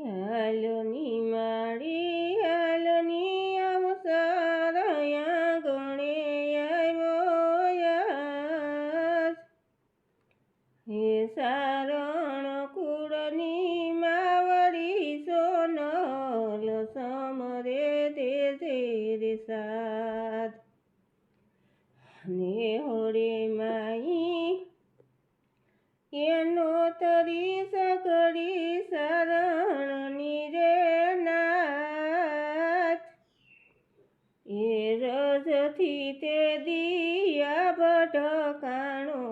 હાલની માડી હાલની અવસરયા ગણે આવ્યો યસ. હે સારણ કુળની માવડી સોનલ સમરે તે રે સાથ. ને હોડે માઈ એનો તરી સગડી શરણની રે નાથ. એ રજથી તે દિયા ભટકાણો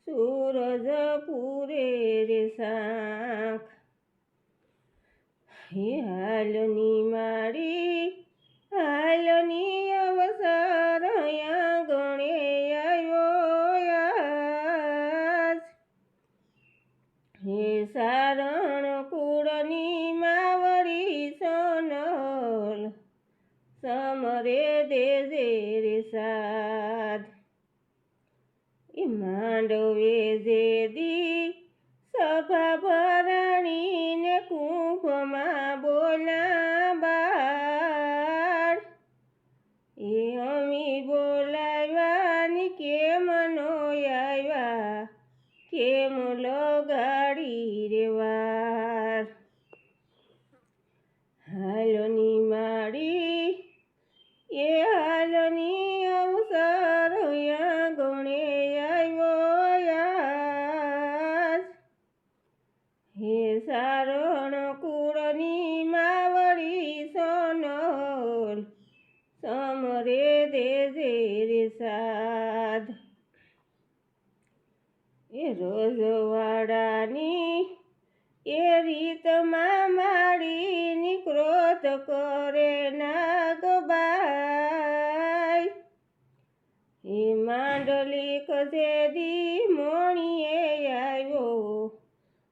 સૂરજ પૂરે રે શાખ. હે હાલની માડી હાલની અવસરયા ગણે આવ્યો યસ. હે સારણ કુળની માવડી સોનલ સમરે દેજે રે સાથ. એ માંડવે જે દી સભા ભરાણીને કુંભમાં બોલા બાળ. એ અમી બોલાવ્યાની કેમ નો આવ્યા કેમ લગાડી રે વાર. હાલની માડી એ હાલની અવસરયા ગણે આવ્યો યસ. હે સારણ કુળની માવડી સોનલ સમરે દેજે રે સાધ. એ રોજવાડાની એ રીતમાં માડીની ક્રોધ કરે નાગબાઈ. એ માંડલી કજેદી મોણીએ આવ્યો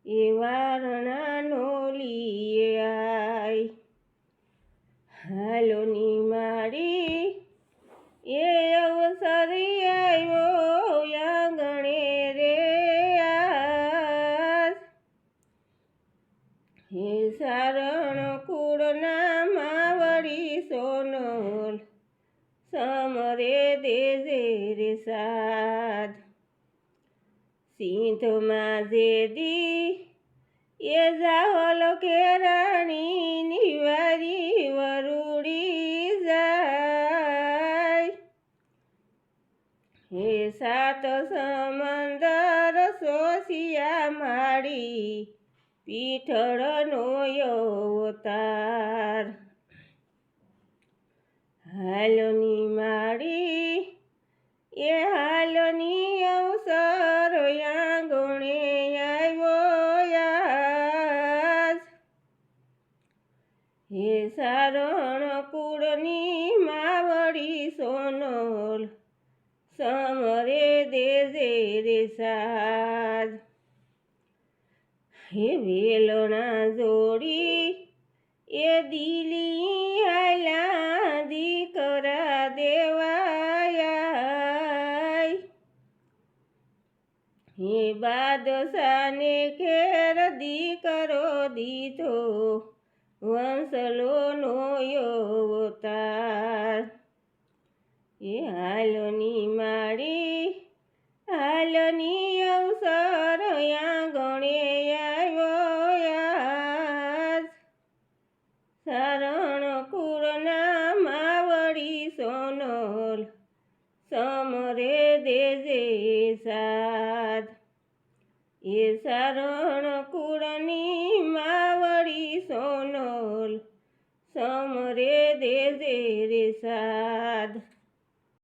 એ વારણા નોલીએ આઈ. હાલોની માડી એ અવસરી આવ્યો આંગણે રે આસ. હે સારણ કુળના માવડી સોનલ સમરે દેજે રે સાધ. સિંધમાં જે દી એ જાહલ કેરાણીની વારી વરુડી જાય. હે સાત સમંદર સોસિયા માડી પીઠળનો અવતાર. હાલની માડી એ હાલની અવસરયા ગણે આવ્યો યસ. હે સારણ કુળની માવડી સોનલ સમરે દેજે રે સાધ. હે વેલણા જોડી એ દિલી હાલા દીકરા દેવાયા. હે બાદશાને ઘેર દીકરો દીધો વંશલોનો અવતાર. એ હાલની માડી હાલની અવસરયા ગણે આવ્યો યસ. સારણ કુળના માવડી સોનલ સમરે દેજે સાધ. એ સારણ કુળની માવડી સોનલ સમરે દેજે